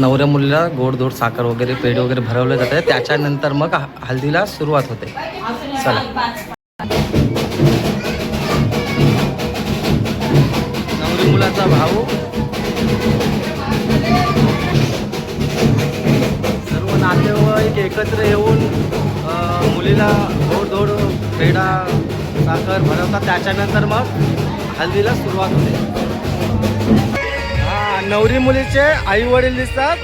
नवऱ्या मुलीला गोडधोड साखर वगैरे पेढे वगैरे भरवले जाते. त्याच्यानंतर मग हल्दीला सुरुवात होते. चला नवरी मुलाचा भाऊ सर्व नातेवाईक एकत्र येऊन मुलीला गोडधोड पेढा साखर भरवतात. त्याच्यानंतर मग हल्दीला सुरुवात होते. नवरी मुलीचे आई वडील दिसतात,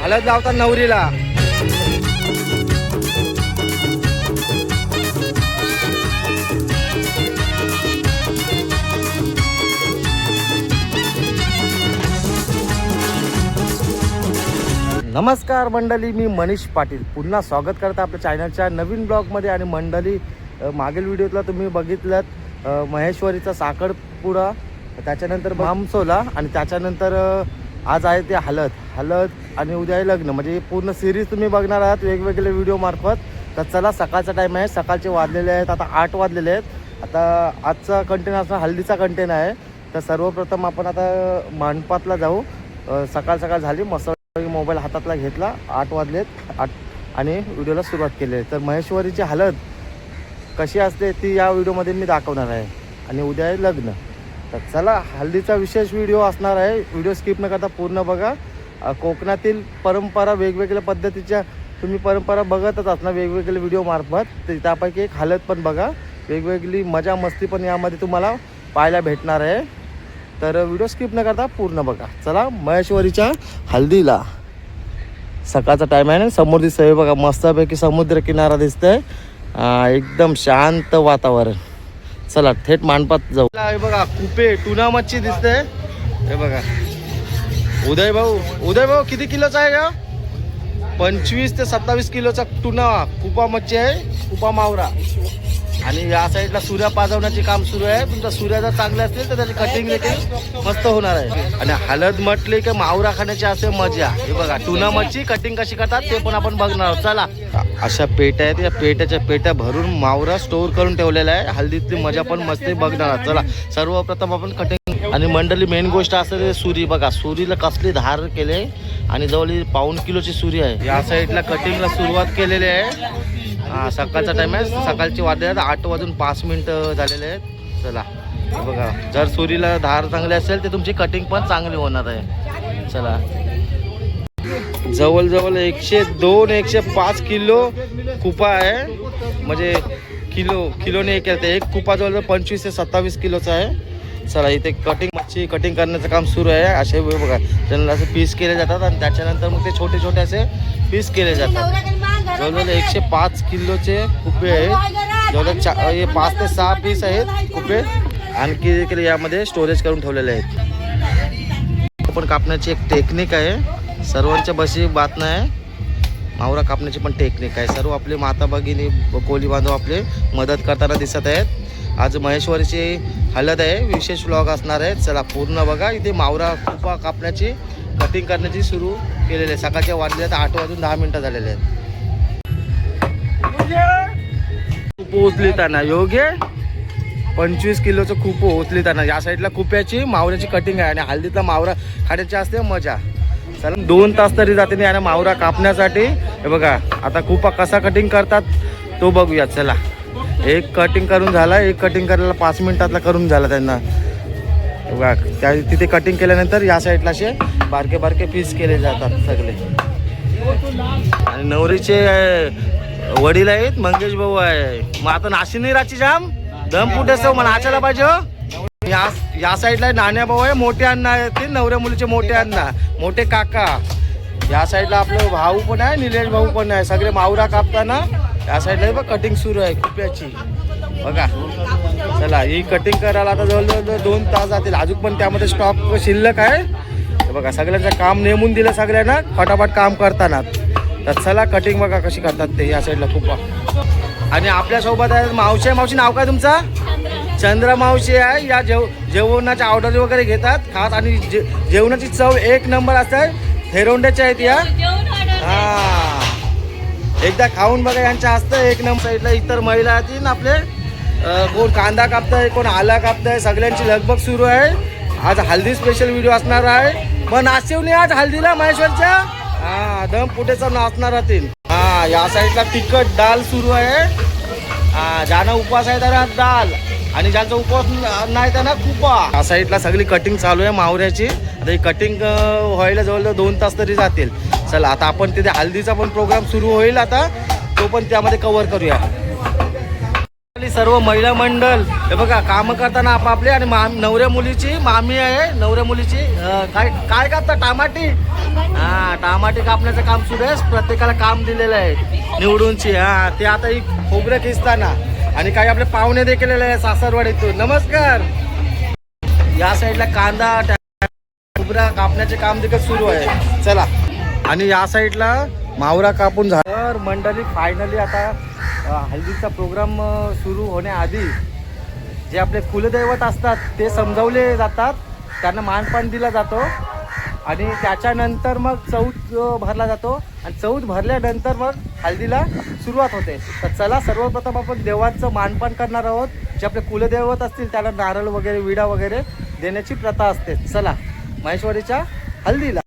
हळद लावतात नवरीला. नमस्कार मंडळी, मी मनीष पाटील पुन्हा स्वागत करतो आपल्या चॅनलच्या नवीन ब्लॉगमध्ये. आणि मंडळी, मागील व्हिडिओतला तुम्ही बघितलात महेश्वरीचा साखरपुडा, त्याच्यानंतर मामसोला, आणि त्याच्यानंतर आज आहे ते हळद आणि उद्या आहे लग्न. म्हणजे पूर्ण सिरीज तुम्ही बघणार आहात वेगवेगळे व्हिडिओ मार्फत. तर चला, सकाळचा टाईम आहे, सकाळचे वाजलेले आहेत आता 8 वाजलेले आहेत. आता आजचा कंटेंट असणार हल्दीचा कंटेंट आहे. तर सर्वप्रथम आपण आता मांडपातला जाऊ. सकाळ झाली, मस्त मोबाईल हातातला घेतला, 8 वाजलेत आणि व्हिडिओला सुरुवात केली आहे. तर महेश्वरीची हळद कशी असते ती या व्हिडिओमध्ये मी दाखवणार आहे. आणि उद्या आहे लग्न. तर चला, हल्दीचा विशेष व्हिडिओ असणार आहे, व्हिडिओ स्किप न करता पूर्ण बघा. कोकणातील परंपरा, वेगवेगळ्या पद्धतीच्या तुम्ही परंपरा बघतच असणार वेगवेगळे व्हिडिओ मार्फत. तर त्यापैकी एक हळद पण बघा, वेगवेगळी मजा मस्ती पण यामध्ये तुम्हाला पाहायला भेटणार आहे. तर व्हिडिओ स्किप न करता पूर्ण बघा. चला, महेश्वरीच्या हल्दीला सकाळचा टाईम आहे ना. समोर दिसतंय बघा, मस्तपैकी समुद्र किनारा दिसतंय, एकदम शांत वातावरण. चला थेट मांडपात जाऊ. हे बघा, कुपे टुना मच्छी दिसते. हे बघा, उदय भाऊ किती किलोचा आहे का? 25 ते 27 किलोचा टुना कुपा मच्छी आहे, कुपा मावरा. आणि या साईडला सूर्या पाजवण्याचे काम सुरू आहे. तुमचा सूर्या जर चांगले असतील तर त्याची कटिंग देखील मस्त होणार आहे. आणि हळद म्हटली की मावरा खाण्याची असे मजा. हे बघा, टुना मच्छी कटिंग कशी करतात ते पण आपण बघणार आहोत. चला, अशा पेट्या आहेत, या पेट्याच्या पेट्या भरून मावरा स्टोअर करून ठेवलेला आहे. हल्दीतली मजा पण मस्ती बघणार आहोत. चला, सर्वप्रथम आपण कटिंग. आणि मंडळी, मेन गोष्ट असते सुरी. बघा, सुरीला कसली धार केले आणि जवळ 1.5 किलोची सुरी आहे. या साईडला कटिंगला सुरुवात केलेली आहे. सकाळचा टाईम आहे, सकाळची वाजले आहेत 8:05 झालेले आहेत. चला बघा, जर सुरीला धार चांगली असेल तर तुमची कटिंग पण चांगली होणार आहे. चला, जवळजवळ 102-105 किलो कुपा आहे. म्हणजे किलोने एक येते. एक कुपा जवळजवळ 25 ते 27 किलोचा आहे. चला, इथे मच्छी कटिंग करण्याचं काम सुरू आहे. असे बघा, त्यांना असे पीस केले जातात आणि त्याच्यानंतर मग ते छोटे छोटे असे पीस केले जातात. जवळजवळ 105 किलोचे कुपे आहेत. जवळजवळ 5 ते 6 पीस आहेत कुपे. आणखी देखील यामध्ये स्टोरेज करून ठेवलेले आहेत. पण कापण्याची एक टेक्निक आहे, सर्वांच्या बशी बात नाही. मावरा कापण्याची पण टेक्निक आहे. सर्व आपले माता भगिनी कोली बांधव आपले मदत करताना दिसत आहेत. आज महेश्वरीची हळद आहे, विशेष व्लॉग असणार आहे. चला पूर्ण बघा. इथे मावरा कुपा कापण्याची कटिंग करण्याची सुरू केलेली आहे. सकाळच्या वाजले आहेत 8:10 झालेले आहेत. खूप उचलिताना योग्य 25 किलोचं खूप उचलिताना. या साईडला कुप्याची मावऱ्याची कटिंग आहे आणि हल्दीतला मावरा खाण्याची असते मजा. चला, 2 तास तरी जाते आणि मावरा कापण्यासाठी. हे बघा, आता कुपा कसा कटिंग करतात तो बघूया. चला, एक कटिंग करून झाला, एक कटिंग करायला 5 मिनिटातला करून झाला त्यांना. बघा, त्या तिथे कटिंग केल्यानंतर या साईडला असे बारके बारके पीस केले जातात सगळे. आणि नवरीचे वडील आहेत, मंगेश भाऊ आहे. मग आता नाशी नाही राची जाम दम फुटे असतो, मला नाचायला पाहिजे. या साईडला नाण्या भाऊ आहे, मोठे अण्णा आहेत ते नवऱ्या मुलीचे मोठे अण्णा, मोठे काका. या साईडला आपलं भाऊ पण आहे, निलेश भाऊ पण आहे. सगळे मावरा कापताना या साईडला बघ कटिंग सुरू आहे कुप्याची. बघा, चला, ही कटिंग करायला आता जवळजवळ 2 तास जातील. अजून पण त्यामध्ये स्टॉक शिल्लक आहे. बघा, सगळ्यांचं काम नेमून दिलं सगळ्यांना फटाफट काम करताना. तर चला, कटिंग बघा कशी करतात ते या साईडला कुपा. आणि आपल्यासोबत आहे मावशी नाव काय तुमचा? चंद्र मावशी आहे. या जेवणाच्या ऑर्डर वगैरे घेतात खास. आणि जेवणाची चव एक नंबर असते. हेरोंड्याच्या आहेत या. एकदा खाऊन बघा, यांच्या हस्ते एक नंबर. साईडला इतर महिला आहेत आपले, कोण कांदा कापताय, कोण आला कापताय. सगळ्यांची लगबग सुरू आहे. आज हल्दी स्पेशल व्हिडिओ असणार आहे. मग नाशिवनी आज हल्दीला महेश्वरच्या हा दम पुटेचा नाचणार राहतील. हा या साईडला तिखट डाल सुरू आहे. हा ज्यांना उपवास आहे त्यांना डाल आणि ज्यांचा उपवास नाही त्यांना कुपा. या साईडला सगळी कटिंग चालू आहे मावऱ्याची. ही कटिंग व्हायला जवळजवळ 2 तास तरी जातील. चला आता आपण तिथे हल्दीचा पण प्रोग्राम सुरू होईल आता तो पण त्यामध्ये कव्हर करूया. सर्व महिला मंडळ हे बघा काम करताना आपापले आणि नवऱ्या मुलीची मामी आहे. नवऱ्या मुलीची काय काय कापता टमाटी. हा टमाटी कापण्याचं काम सुरू आहे. प्रत्येकाला काम दिलेलं आहे निवडूनची. हा ते आता ही खोबरं खिचताना आणि काही आपले पाहुणे देखील आहे सासरवाडीतून. नमस्कार. या साईडला कांदा खोबरा कापण्याचे काम देखील सुरू आहे. चला आणि या साईडला मावरा कापून झाल्यावर मंडळी फायनली आता हल्दीचा प्रोग्राम सुरू होण्याआधी जे आपले कुलदैवत असतात ते समजावले जातात. त्यांना मानपान दिला जातो आणि त्याच्यानंतर मग चौथ भरला जातो आणि चौथ भरल्यानंतर मग हल्दीला सुरुवात होते. तर चला सर्वप्रथम आपण देवांचं मानपान करणार आहोत. जे आपले कुलदैवत असतील त्याला नारळ वगैरे विडा वगैरे देण्याची प्रथा असते. चला महेश्वरीच्या हल्दीला.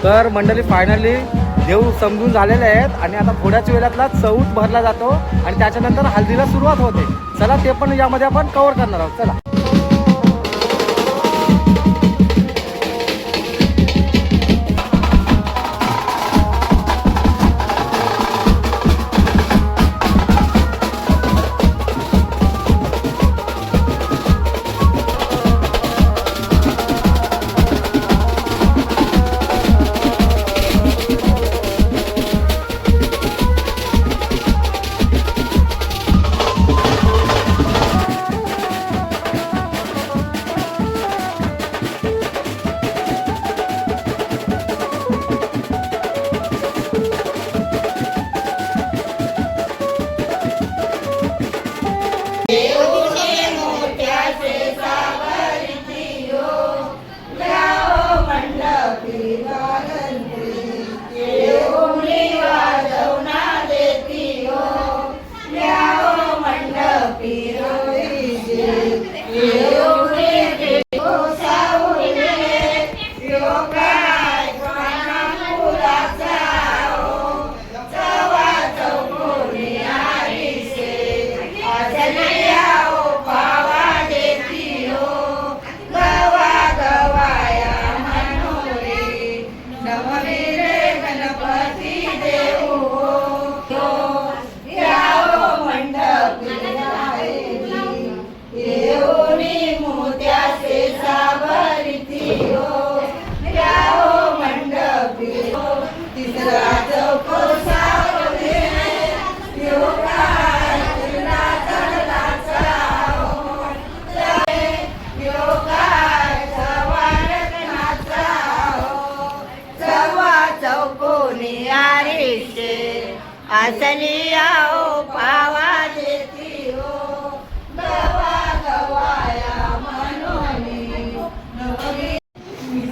तर मंडळी फायनली देव समजून झालेले आहेत आणि आता थोड्याच वेळातला चौथ भरला जातो आणि त्याच्यानंतर हल्दीला सुरुवात होते. चला ते पण यामध्ये आपण कव्हर करणार आहोत. चला.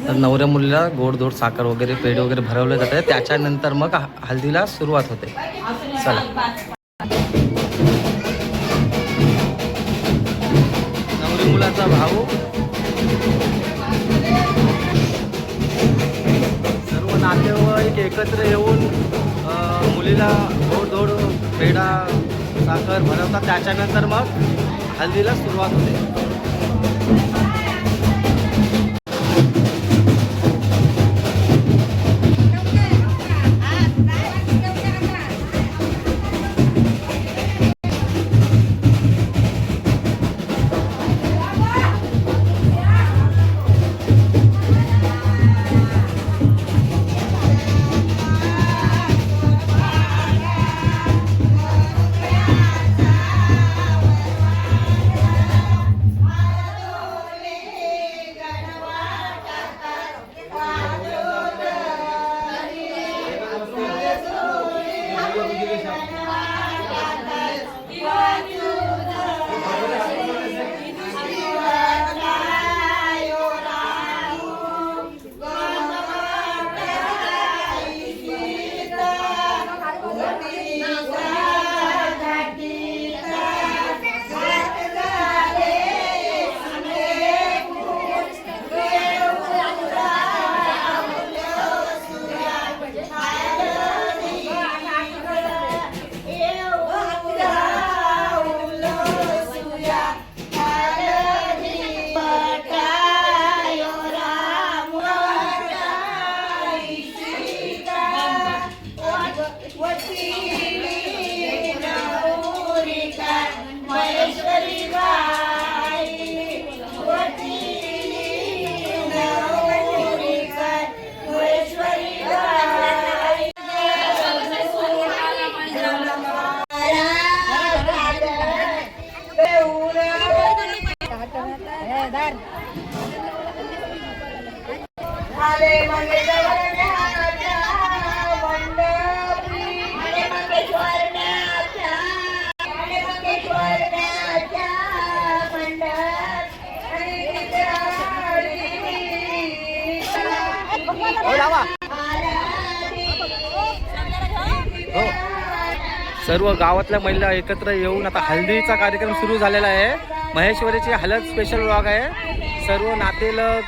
तर नवऱ्या मुलीला गोडधोड साखर वगैरे पेढे वगैरे भरवले जाते. त्याच्यानंतर मग हल्दीला सुरुवात होते. चला. नवरी मुलाचा भाऊ सर्व नातेवाईक एकत्र येऊन मुलीला गोडधोड पेढा साखर भरवतात. त्याच्यानंतर मग हल्दीला सुरुवात होते. सर्व गावातल्या महिला एकत्र येऊन आता हल्दीचा कार्यक्रम सुरू झालेला आहे. महेश्वरीची हळद स्पेशल व्लॉग आहे. सर्व नातेलग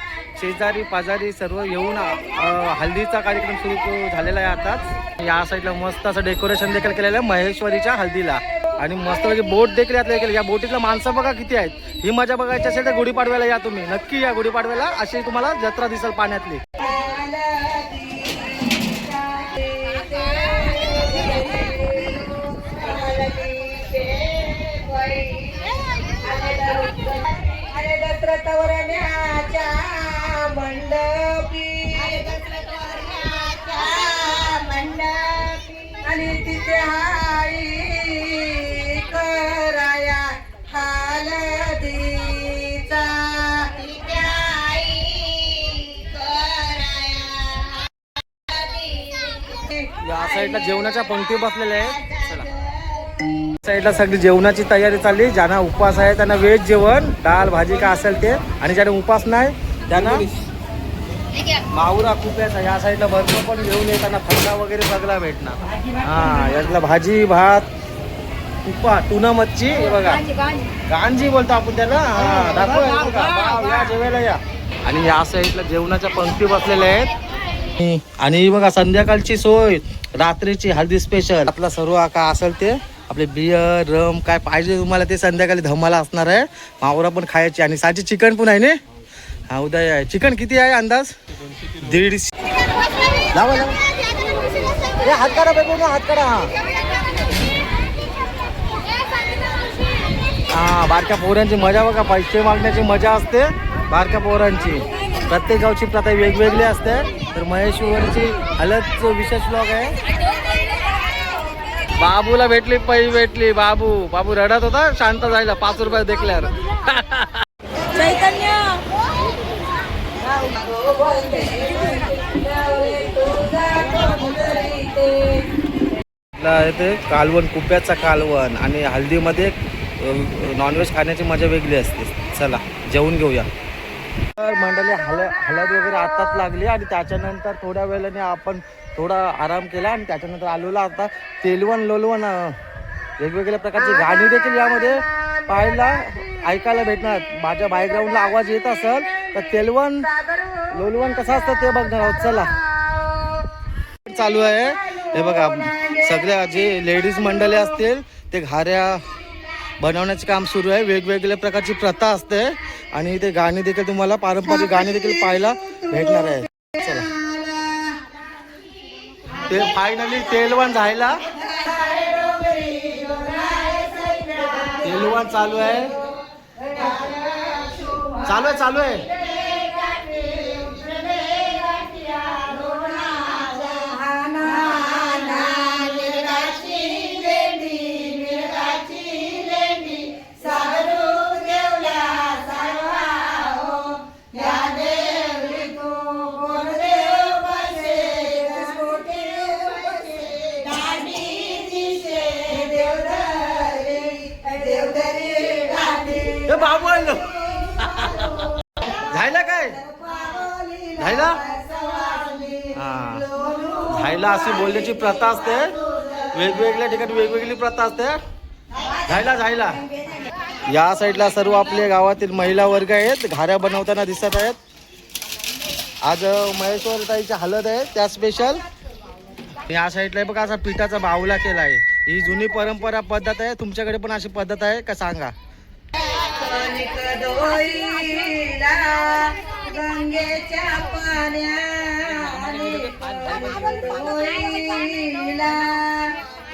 शेजारी पाजारी सर्व येऊन हल्दीचा कार्यक्रम सुरू झालेला आहे आताच. या साईडला मस्त असं डेकोरेशन देखील केलेलं आहे महेश्वरीच्या हल्दीला. आणि मस्त म्हणजे बोट देखील यातल्या केली. या बोटीतल्या माणसं बघा किती आहेत. ही मजा बघायची असेल तर गुढीपाडव्याला या तुम्ही, नक्की या गुढीपाडव्याला. अशी तुम्हाला जत्रा दिसेल पाण्यातली. आणि तिथे आई कराया हळदीचा या साईडला जेवणाच्या पंक्ती बसलेल्या आहेत. चला साईडला सगळी जेवणाची तयारी चालली. ज्यांना उपवास आहे त्यांना व्हेज जेवण, डाळ भाजी काय असेल ते. आणि ज्यांना उपवास नाही त्यांना माहुरा कुप्याचा. या साईडला भरपूर पण घेऊन येताना थंडा वगैरे सगळा भेटणार. हा यातला भाजी भात कुप्पा टुना मच्छी हे बघा गांजी बोलतो आपण त्याला. हा दाखव या जेवायला या. आणि या साईडला जेवणाच्या पंक्ती बसलेल्या आहेत. आणि बघा संध्याकाळची सोय रात्रीची हल्दी स्पेशल. आपला सर्व काय असेल ते आपले बियर रम काय पाहिजे तुम्हाला ते संध्याकाळी धमाला असणार आहे. मावरा पण खायची. आणि साची चिकन पण आहे ना. हा उदय आहे. चिकन किती आहे अंदाज? 150. लावा लावा हे हात काढा बघू ना, हात काढा. हा बारक्या पोरांची मजा बघा. पैसे मागण्याची मजा असते बारक्या पोरांची. प्रत्येक गावची प्रथा वेगवेगळी असते. तर महेश्वरीची हलदचं विशेष ब्लॉग आहे. बाबूला भेटली पै भेटली. बाबू रडत होता शांत जायला 5 रुपये देखल्यावर. चैतन्य ते कालवण कुप्याचा कालवण. आणि हल्दीमध्ये नॉनव्हेज खाण्याची मजा वेगळी असते. चला जेवून घेऊया. तर मंडळी हळद वगैरे आताच लागली. आणि त्याच्यानंतर थोड्या वेळाने आपण थोडा आराम केला. आणि त्याच्यानंतर आलेला आता तेलवण लोलवण वेगवेगळ्या प्रकारची गाणी देखील यामध्ये पाहायला ऐकायला भेटणार. माझ्या बॅकग्राऊंडला आवाज येत असेल तर तेलवण लोलवण कसं असतं ते बघणार आहोत. चला चालू आहे. हे बघा सगळ्या जे लेडीज मंडळी असतील ते घाऱ्या बनवण्याचे काम सुरू आहे. वेगवेगळ्या प्रकारची प्रथा असते. आणि ते गाणी देखील तुम्हाला पारंपरिक गाणी देखील पाहायला भेटणार आहे. चला ते फायनली तेलवण झायला. तेलवण चालू आहे. चालू आहे. बाबू आलो झायला काय झायला. हा झायला अशी बोलण्याची प्रथा असते. वेगवेगळ्या ठिकाणी वेगवेगळी प्रथा असते. झायला. या साईडला सर्व आपल्या गावातील महिला वर्ग आहेत. घाऱ्या बनवताना दिसत आहेत. आज महेश्वर ताईची हळद आहे त्या स्पेशल. या साईडला बघा असा पिठाचा बावला केला आहे. ही जुनी परंपरा पद्धत आहे. तुमच्याकडे पण अशी पद्धत आहे का सांगा. गंगेच्या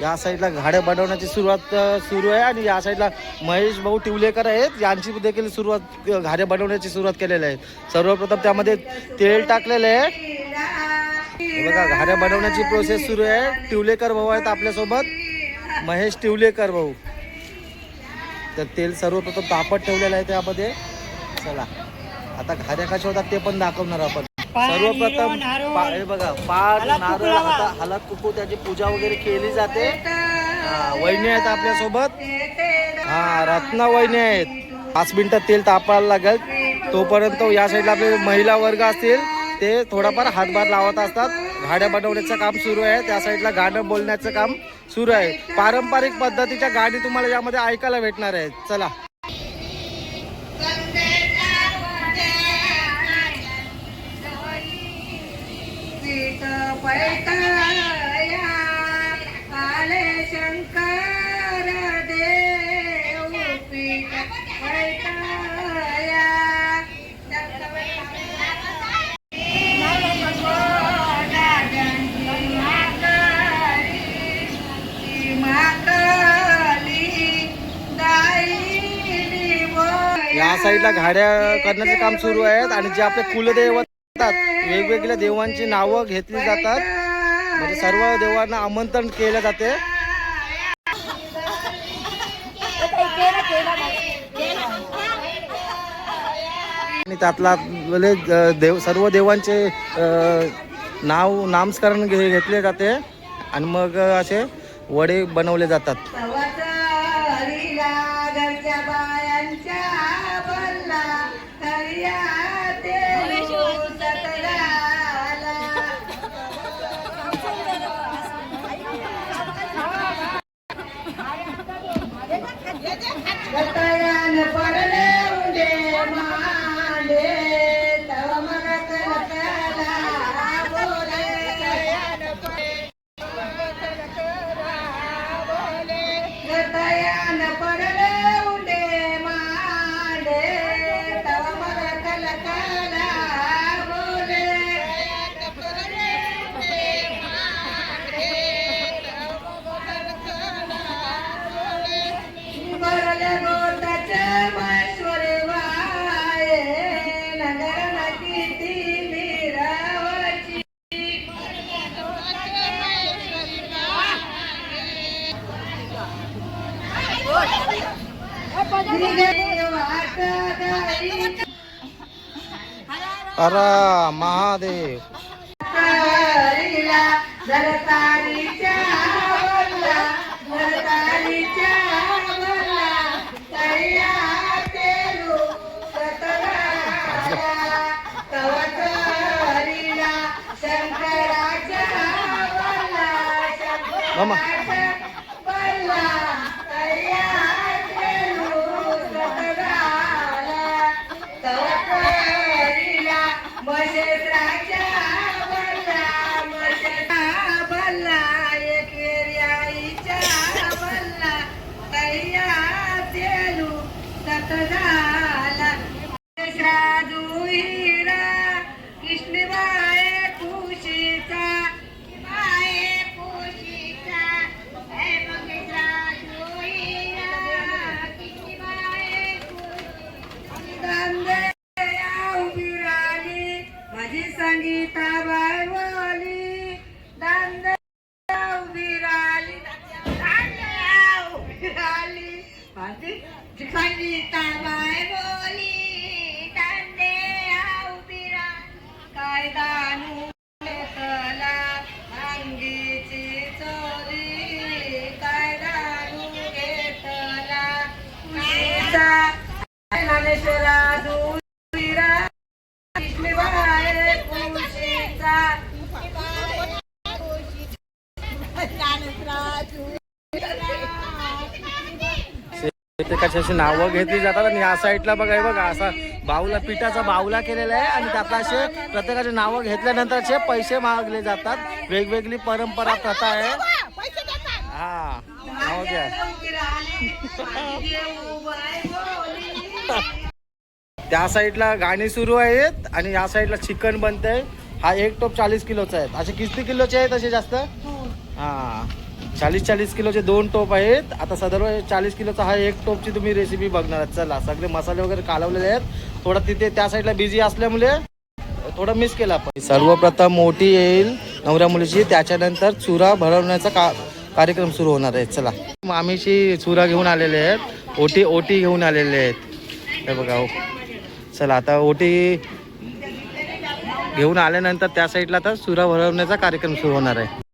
या साईडला घाड्या बनवण्याची सुरुवात सुरू आहे. आणि या साईडला महेश भाऊ टिवलेकर आहेत. यांची देखील सुरुवात घाड्या बनवण्याची सुरुवात केलेली आहे. सर्वप्रथम त्यामध्ये तेल टाकलेलं आहे. बघा घाड्या बनवण्याची प्रोसेस सुरू आहे. टिवलेकर भाऊ आहेत आपल्यासोबत. महेश टिवलेकर भाऊ. तर तेल सर्वप्रथम तापत ठेवलेलं आहे त्यामध्ये. चला आता घाऱ्या कशा होतात ते पण दाखवणार आपण. सर्वप्रथम हे बघा पान नारळ हळद कुंकू त्याची पूजा वगैरे केली जाते. वहिनी आहेत आपल्यासोबत. हा रत्ना वहिनी आहेत. 5 मिनिटं तेल तापायला लागेल. तोपर्यंत या साईडला आपले महिला वर्ग असतील ते थोडाफार हातभार लावत असतात. घाड्या बनवण्याचं काम सुरू आहे. त्या साईडला गाणं बोलण्याचं काम सुरू आहे. पारंपरिक पद्धतीच्या गाणी तुम्हाला यामध्ये ऐकायला भेटणार आहेत. चला कुशीत पैठया आले शंकर देव पीठ पैठया या साईडला गाड्या करण्याचे काम सुरू आहेत आणि जे आपले कुलदैवत असतात वेगवेगळ्या देवांची नावं घेतली जातात, म्हणजे सर्व देवांना आमंत्रण केले जाते. आणि त्यातला देव सर्व देवांचे नामस्मरण घेतले जाते आणि मग असे वडे बनवले जातात. घरच्या बायांच्या बल्ला हरिया पडले उडे मांडे तव मग कलकला बोले गतयान पडले उडे मांडे तव मग कलकला बोले बरले गोताचे महेश्वरी वाये नगर किती मीरावची हर महादेव. जरतारीच्या बोलला जरतारीच्या बोलला तया तेलू सतराला कवच हरीला शंकराच्या बोलला मामा बोलला तया तेलू सतराला कवच हरीला महेश्वराच्या बोलला बल्ला एक एरियाईच्या बल्ला तया तेलू सतराला राजू हिरा कृष्णबाई खुशीचा बाई खुशीचा राजू हिरा कृष्णबाई खुशी उभी राहिली माझी संगीता बाई बोली दांडे उभी राहिली माझी संगीता बाई बोली दांडे उभी राहिली काय दानू घेतला अंगीची चोरी काय दानू घेतला ज्ञानेश्वरा दुरा कृष्णबाई खुशीचा प्रत्येकाची अशी नावं घेतली जातात आणि या साईडला बघा हे बघा असा बाऊला पिठाचा बाऊला केलेला आहे आणि त्यातला असे प्रत्येकाची नावं घेतल्यानंतर असे पैसे मागले जातात. वेगवेगळी परंपरा प्रथा आहे. हा नाव घ्या. त्या साईडला गाणी सुरू आहेत आणि या साईडला चिकन बनतंय. हा एक टोप 40 किलोचा आहे. असे किती किलोचे आहेत असे जास्त? हा 40 किलोचे 2 टोप आहेत. आता सर्व 40 किलोचा हा एक टोपची तुम्ही रेसिपी बघणार आहात. चला सगळे मसाले वगैरे कालवलेले आहेत. थोडं तिथे त्या साईडला बिझी असल्यामुळे थोडं मिस केलं आपण. सर्वप्रथम मोठी येईल नवऱ्या मुलीची, त्याच्यानंतर चुरा भरवण्याचा कार्यक्रम सुरू होणार आहे. चला मामीची चुरा घेऊन आलेले आहेत. ओटी घेऊन आलेले आहेत. हे बघा हो. चला आता ओटी घेऊन आल्यानंतर त्या साईडला आता चुरा भरवण्याचा कार्यक्रम सुरू होणार आहे.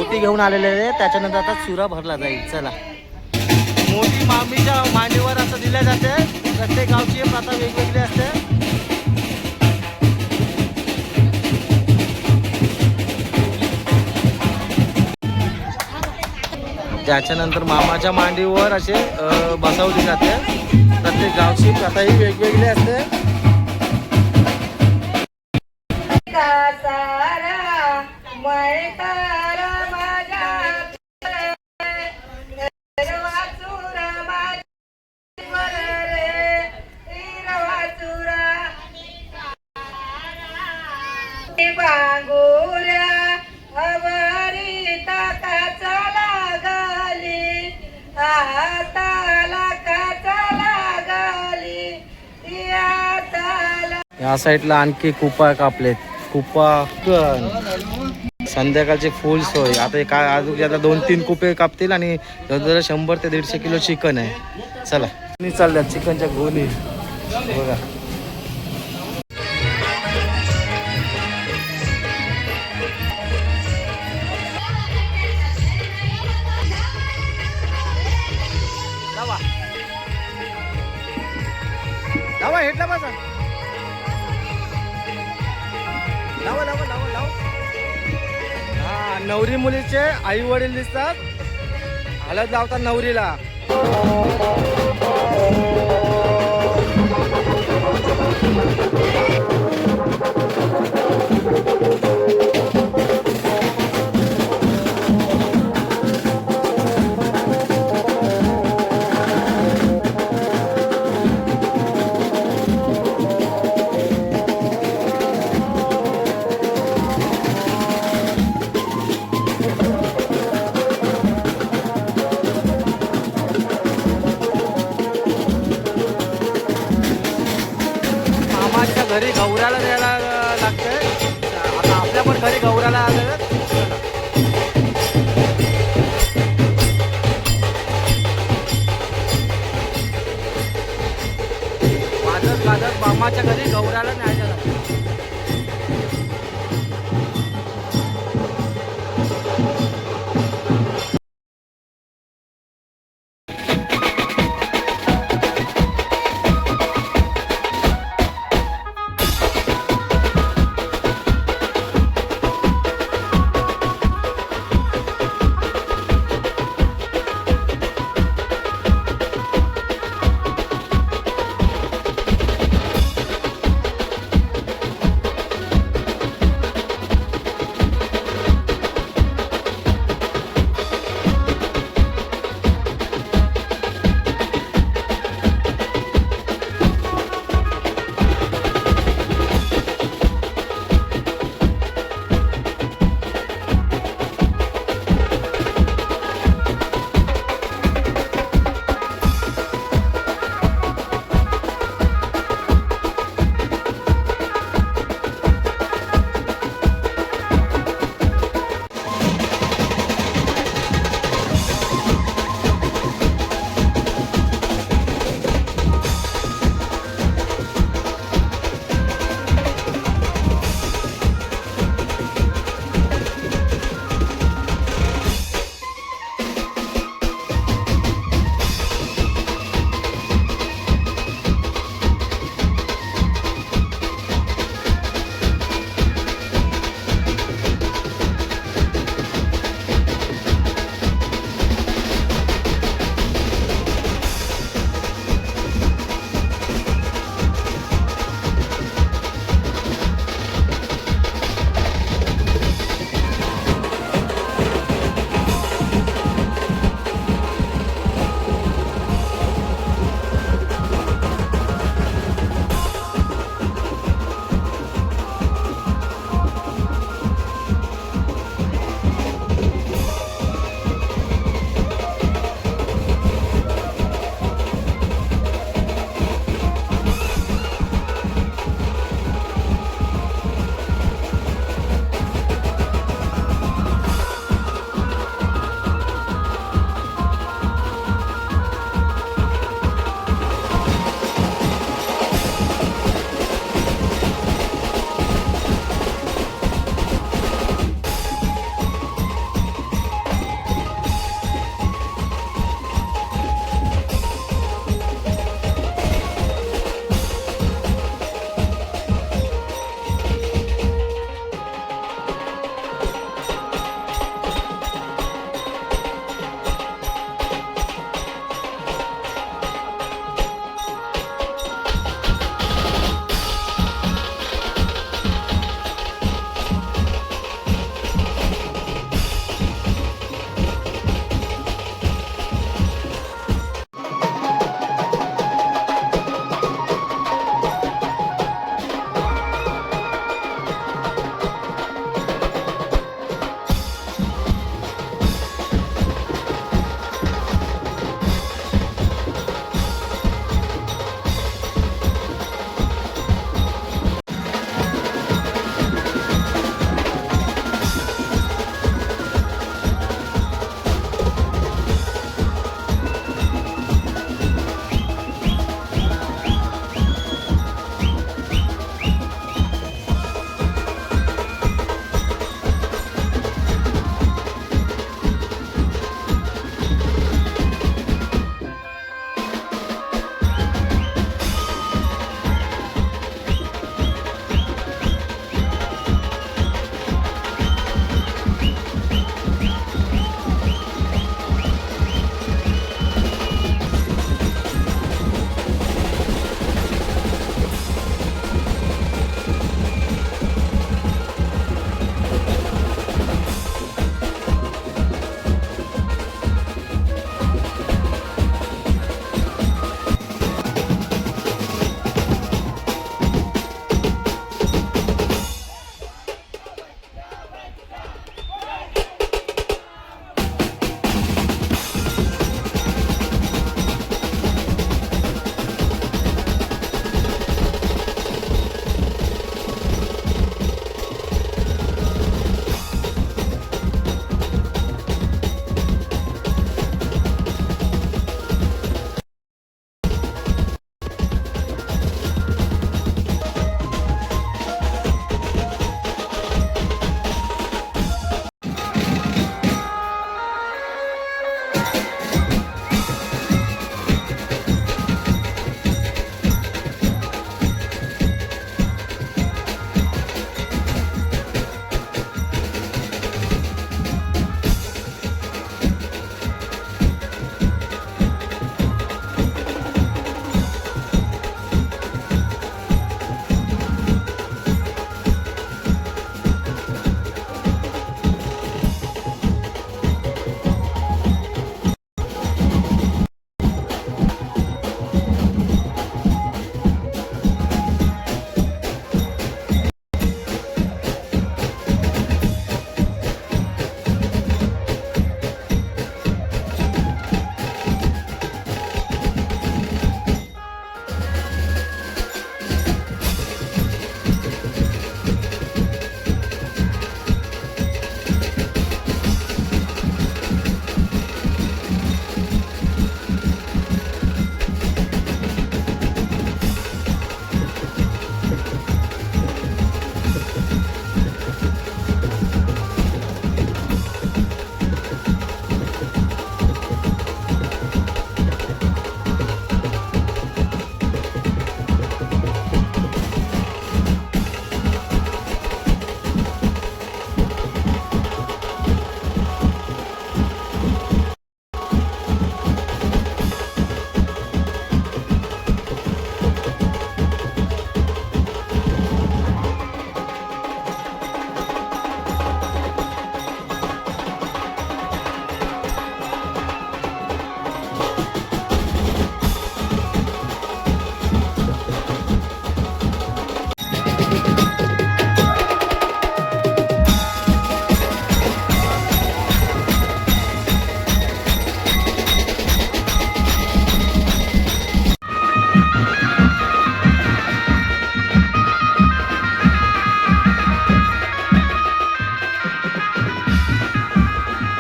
ओटी घेऊन आलेले आहे. त्याच्यानंतर आता चुरा भरला जाईल. चला मोठी मामीच्या मांडीवर असं दिल्या जाते. प्रत्येक गावची प्रथा वेगवेगळी असते. त्याच्यानंतर मामाच्या मांडीवर असे बसवली जाते. प्रत्येक गावची प्रथा ही वेगवेगळी असते. सारा मैतार माझ्या वाचुरा माझी वर रे वाचुरा बांगोऱ्या अवरी ताकाचा लागली हाताला काचा लागली याताला. या साईडला आणखी कुपा कापलेत. कुपा कण संध्याकाळची फुल सोय. आता हे काय अजून आता 2-3 कुपे कापतील आणि जवळजवळ 100 ते 150 किलो चिकन आहे. चला चालल्यात चिकनच्या गोणी बघा. लावा हेटला बसा. लावा लावा लावा लावा. हा नवरी मुलीचे आई वडील दिसतात. हळद लावतात नवरीला. मामाच्या घरी गौराला द्यायला लागतंय. आता आपल्या पण घरी गौराला आलं. माझं मामाच्या घरी गौराला न्यायला